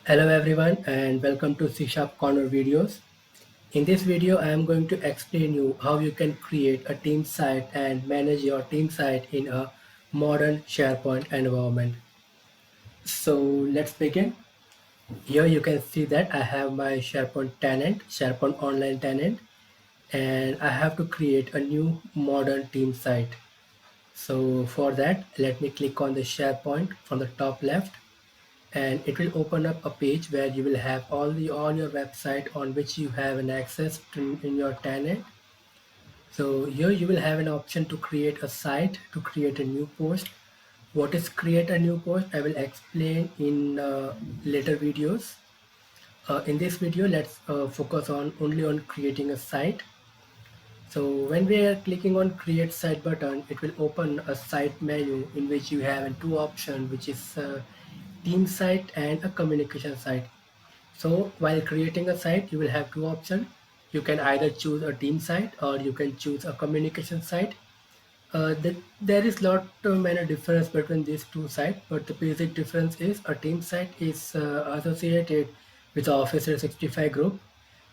Hello everyone and welcome to C Sharp Corner videos. In this video I am going to explain you how you can create a team site and manage your team site in a modern SharePoint environment. So let's begin. Here you can see that I have my SharePoint tenant, SharePoint online tenant, and I have to create a new modern team site. So for that, let me click on the SharePoint from the top left, and it will open up a page where you will have all your website on which you have an access to in your tenant. So here you will have an option to create a site, to create a new post. What is create a new post I will explain in later videos. In this video let's focus on only on creating a site. So when we are clicking on create site button, it will open a site menu in which you have two options, which is team site and a communication site. So while creating a site, you will have two options. You can either choose a team site or you can choose a communication site. There is lot many difference between these two sites, but the basic difference is a team site is associated with Office 365 group.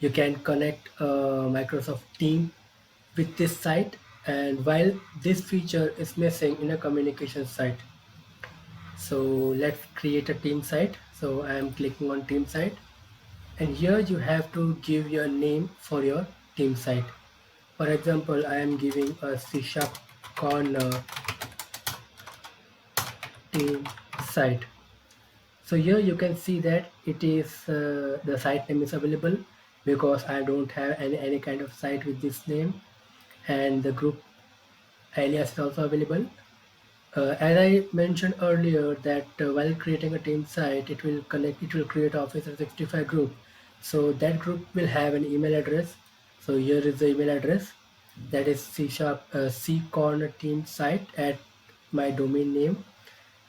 You can connect Microsoft Team with this site, and while this feature is missing in a communication site. So let's create a team site. So I am clicking on team site, and here you have to give your name for your team site. For example, I am giving a C Sharp Corner team site. So here you can see that it is the site name is available because I don't have any kind of site with this name, and the group alias is also available. As I mentioned earlier that while creating a team site, it will create Office 365 group. So that group will have an email address. So here is the email address, that is C sharp C corner team site at my domain name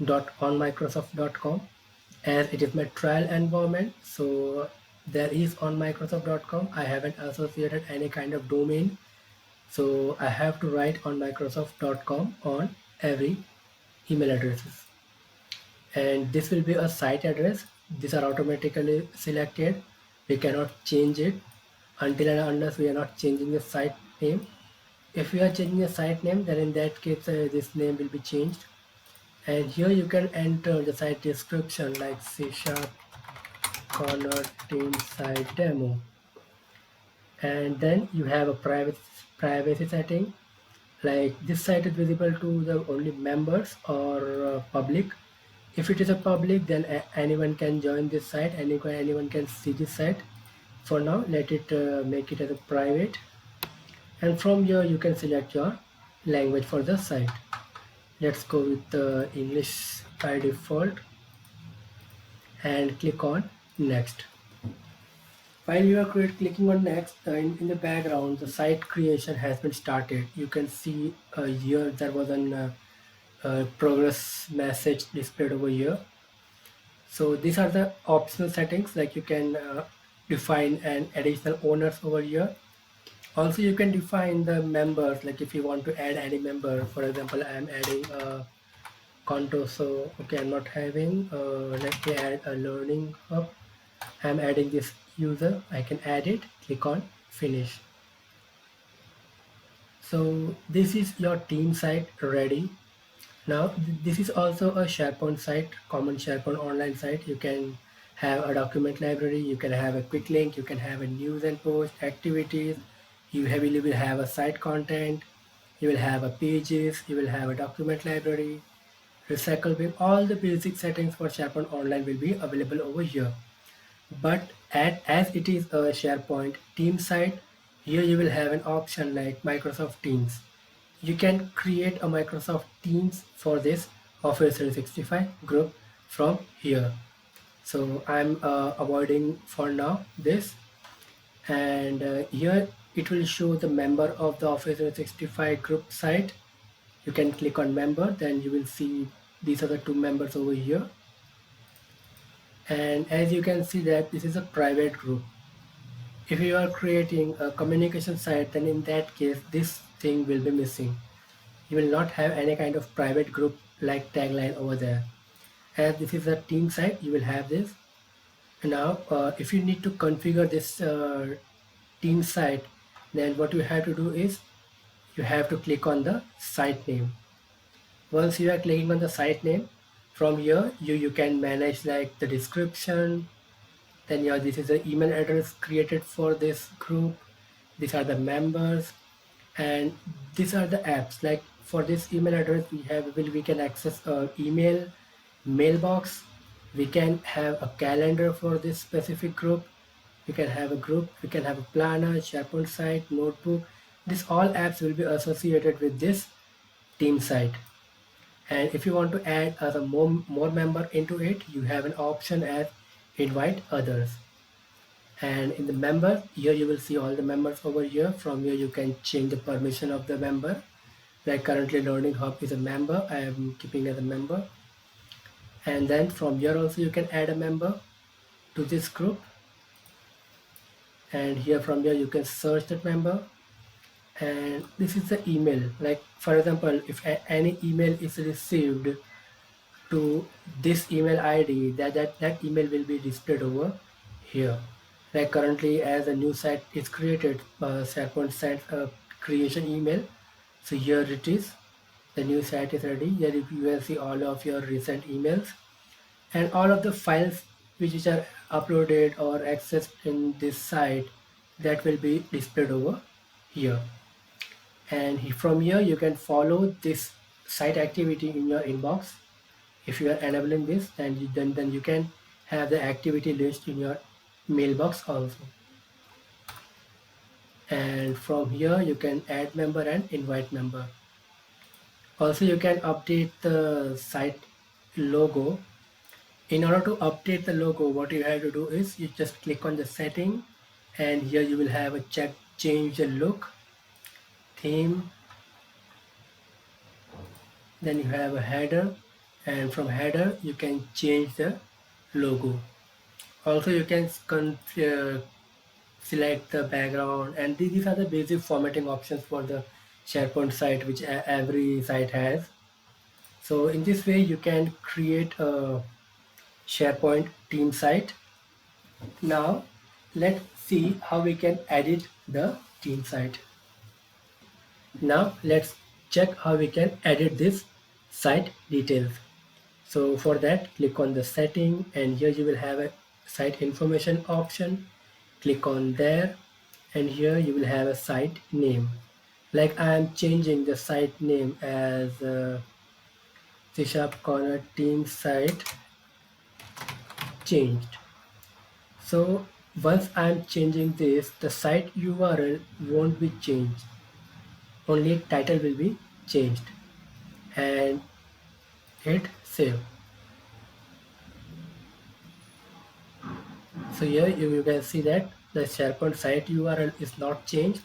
dot onmicrosoft.com, as it is my trial environment. So there is on microsoft.com. I haven't associated any kind of domain, so I have to write on microsoft.com on every email addresses, and this will be a site address. These are automatically selected. We cannot change it until and unless we are not changing the site name. If we are changing the site name, then in that case this name will be changed. And here you can enter the site description like C sharp corner team site demo, and then you have a privacy setting, like this site is visible to the only members or public. If it is a public, then anyone can join this site, anyone can see this site. For now, let it make it as a private, and from here you can select your language for the site. Let's go with English by default and click on next. While you are clicking on next, in the background, the site creation has been started. You can see here there was an progress message displayed over here. So these are the optional settings, like you can define an additional owners over here. Also you can define the members, like if you want to add any member. For example, I am adding a Conto, so okay, I'm not having let me add a learning hub. I'm adding this user. I can add it, click on finish. So this is your team site ready. Now this is also a SharePoint site, common SharePoint online site. You can have a document library, you can have a quick link, you can have a news and post activities, you will have a site content, you will have a pages, you will have a document library, recycle bin. All the basic settings for SharePoint online will be available over here. But as it is a SharePoint team site, here you will have an option like Microsoft Teams. You can create a Microsoft Teams for this Office 365 group from here. So I'm avoiding for now this, and here it will show the member of the Office 365 group site. You can click on member, then you will see these are the two members over here. And as you can see that this is a private group. If you are creating a communication site, then in that case this thing will be missing. You will not have any kind of private group like tagline over there. As this is a team site, you will have this. Now, if you need to configure this team site, then what you have to do is you have to click on the site name. Once you are clicking on the site name, from here you can manage like the description. Then yeah, this is the email address created for this group. These are the members, and these are the apps. Like for this email address, we can access a email mailbox. We can have a calendar for this specific group. We can have a group. We can have a planner, SharePoint site, notebook. These all apps will be associated with this team site. And if you want to add other more member into it, you have an option as invite others. And in the member, here you will see all the members over here. From here you can change the permission of the member. Like currently Learning Hub is a member, I am keeping as a member. And then from here also you can add a member to this group. And here from here you can search that member. And this is the email. Like for example, if any email is received to this email ID, that email will be displayed over here. Like currently as a new site is created, SharePoint site creation email. So here it is, the new site is ready. Here you will see all of your recent emails and all of the files which are uploaded or accessed in this site, that will be displayed over here. And from here you can follow this site activity in your inbox. If you are enabling this, then you can have the activity list in your mailbox also. And from here you can add member and invite member. Also you can update the site logo. In order to update the logo, what you have to do is you just click on the setting, and here you will have a check change the look, theme. Then you have a header, and from header you can change the logo. Also you can select the background, and these are the basic formatting options for the SharePoint site, which every site has. So in this way you can create a SharePoint team site. Now let's see how we can edit the team site. Now let's check how we can edit this site details. So for that, click on the setting, and here you will have a site information option. Click on there, and here you will have a site name. Like I am changing the site name as C# Corner team site changed. So once I am changing this, the site URL won't be changed. Only title will be changed, and hit save. So here you can see that the SharePoint site URL is not changed,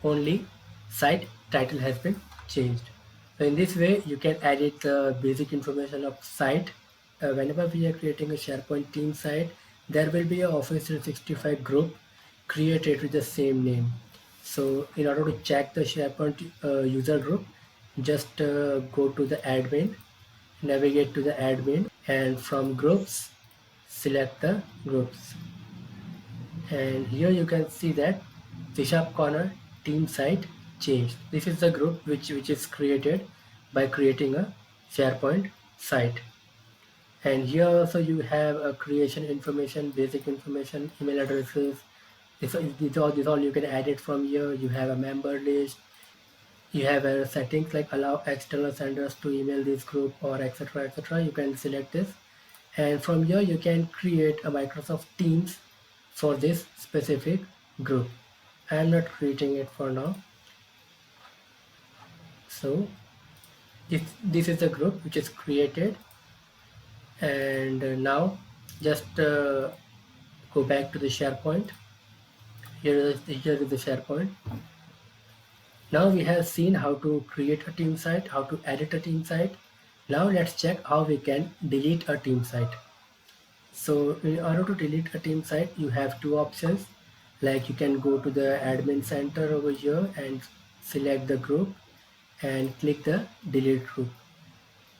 only site title has been changed. So in this way you can edit the basic information of site. Whenever we are creating a SharePoint team site, there will be a Office 365 group created with the same name. So in order to check the SharePoint user group, just go to the admin, navigate to the admin, and from groups select the groups. And here you can see that C# Corner team site changed. This is the group which is created by creating a SharePoint site. And here also you have a creation information, basic information, email addresses. This all you can add it from here. You have a member list. You have a settings like allow external senders to email this group, or etc. etc. You can select this, and from here you can create a Microsoft Teams for this specific group. I am not creating it for now. So this is the group which is created, and now just go back to the SharePoint. Here is the SharePoint. Now we have seen how to create a team site, how to edit a team site. Now let's check how we can delete a team site. So in order to delete a team site, you have two options. Like you can go to the admin center over here and select the group and click the delete group,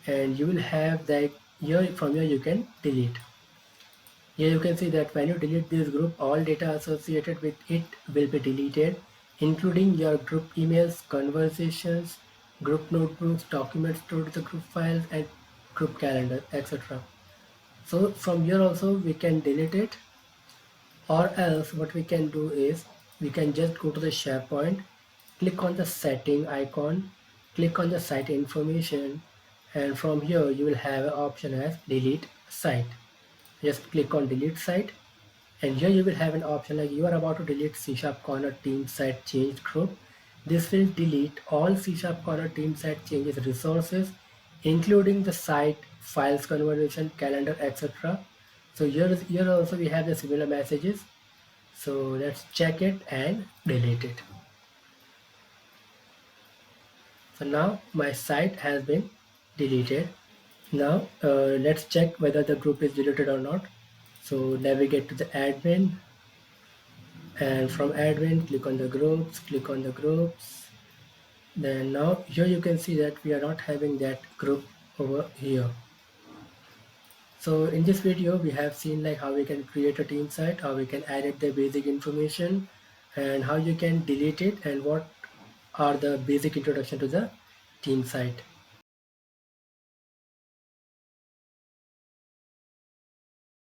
and you will have that here. From here you can delete. Here you can see that when you delete this group, all data associated with it will be deleted, including your group emails, conversations, group notebooks, documents stored in the group files, and group calendar, etc. So from here also we can delete it, or else what we can do is we can just go to the SharePoint, click on the setting icon, click on the site information, and from here you will have an option as delete site. Just click on delete site, and here you will have an option like you are about to delete C# corner team site change group. This will delete all C# corner team site changes resources, including the site, files, conversation, calendar, etc. So here also we have the similar messages. So let's check it and delete it. So now my site has been deleted. Now let's check whether the group is deleted or not. So navigate to the admin, and from admin click on the groups. Then now here you can see that we are not having that group over here. So in this video we have seen like how we can create a team site, how we can edit the basic information, and how you can delete it, and what are the basic introduction to the team site.